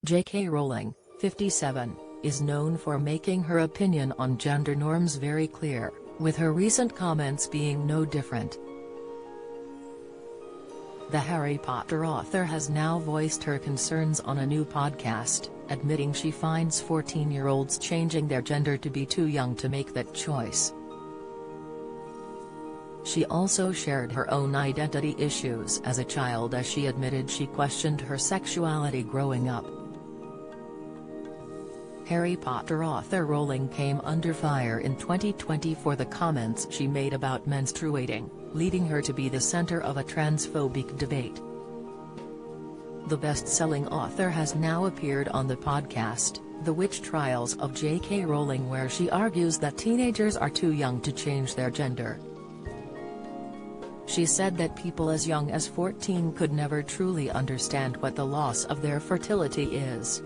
J.K. Rowling, 57, is known for making her opinion on gender norms very clear, with her recent comments being no different. The Harry Potter author has now voiced her concerns on a new podcast, admitting she finds 14-year-olds changing their gender to be too young to make that choice. She also shared her own identity issues as a child, as she admitted she questioned her sexuality growing up. Harry Potter author Rowling came under fire in 2020 for the comments she made about menstruating, leading her to be the center of a transphobic debate. The best-selling author has now appeared on the podcast, The Witch Trials of J.K. Rowling, where she argues that teenagers are too young to change their gender. She said that people as young as 14 could never truly understand what the loss of their fertility is.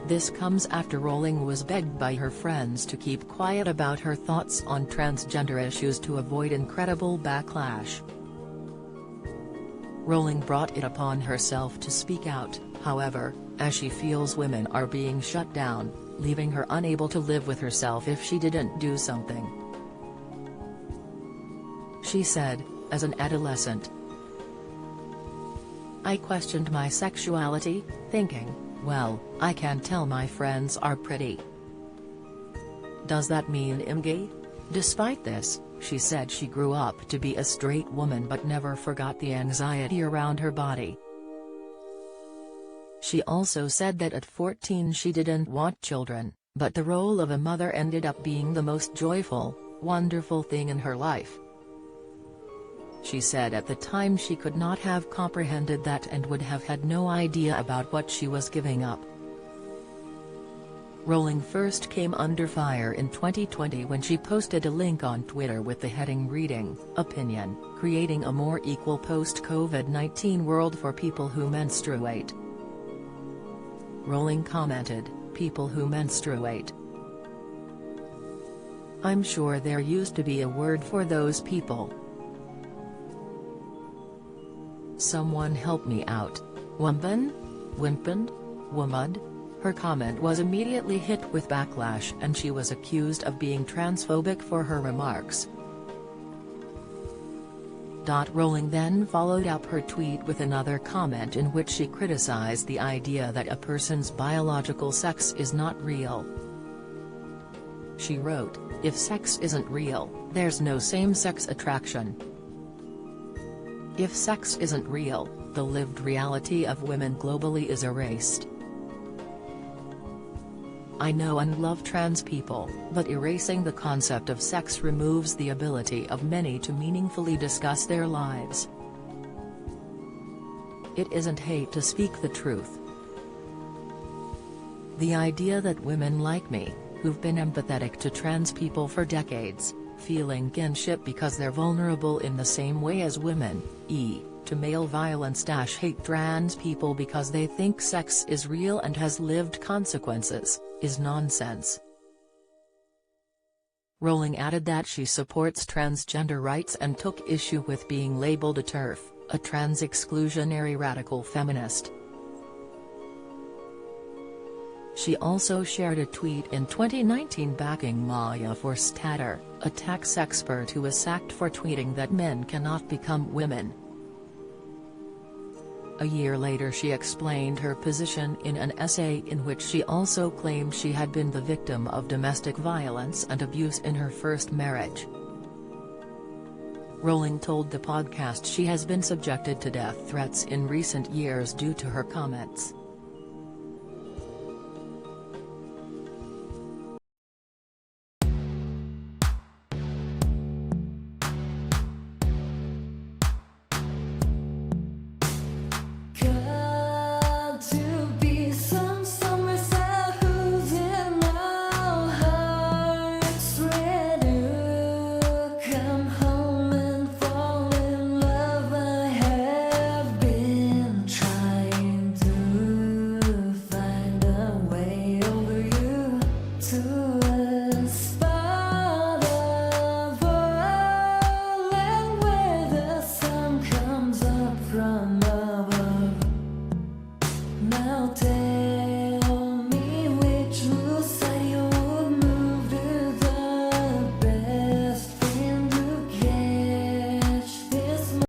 This comes after Rowling was begged by her friends to keep quiet about her thoughts on transgender issues to avoid incredible backlash. Rowling brought it upon herself to speak out, however, as she feels women are being shut down, leaving her unable to live with herself if she didn't do something. She said, as an adolescent, "I questioned my sexuality, thinking, well, I can tell my friends are pretty. Does that mean I'm gay?" Despite this, she said she grew up to be a straight woman but never forgot the anxiety around her body. She also said that at 14 she didn't want children, but the role of a mother ended up being the most joyful, wonderful thing in her life. She said at the time she could not have comprehended that and would have had no idea about what she was giving up. Rowling first came under fire in 2020 when she posted a link on Twitter with the heading reading, "Opinion, Creating a More Equal Post-COVID-19 World for People Who Menstruate." Rowling commented, "People who menstruate. I'm sure there used to be a word for those people. Someone help me out. Woman? Wimpin? Womud?" Her comment was immediately hit with backlash and she was accused of being transphobic for her remarks. Rowling then followed up her tweet with another comment in which she criticized the idea that a person's biological sex is not real. She wrote, "If sex isn't real, there's no same-sex attraction. If sex isn't real, the lived reality of women globally is erased. I know and love trans people, but erasing the concept of sex removes the ability of many to meaningfully discuss their lives. It isn't hate to speak the truth. The idea that women like me, who've been empathetic to trans people for decades, feeling kinship because they're vulnerable in the same way as women, to male violence - hate trans people because they think sex is real and has lived consequences, is nonsense." Rowling added that she supports transgender rights and took issue with being labeled a TERF, a trans-exclusionary radical feminist. She also shared a tweet in 2019 backing Maya Forstater, a tax expert who was sacked for tweeting that men cannot become women. A year later she explained her position in an essay in which she also claimed she had been the victim of domestic violence and abuse in her first marriage. Rowling told the podcast she has been subjected to death threats in recent years due to her comments.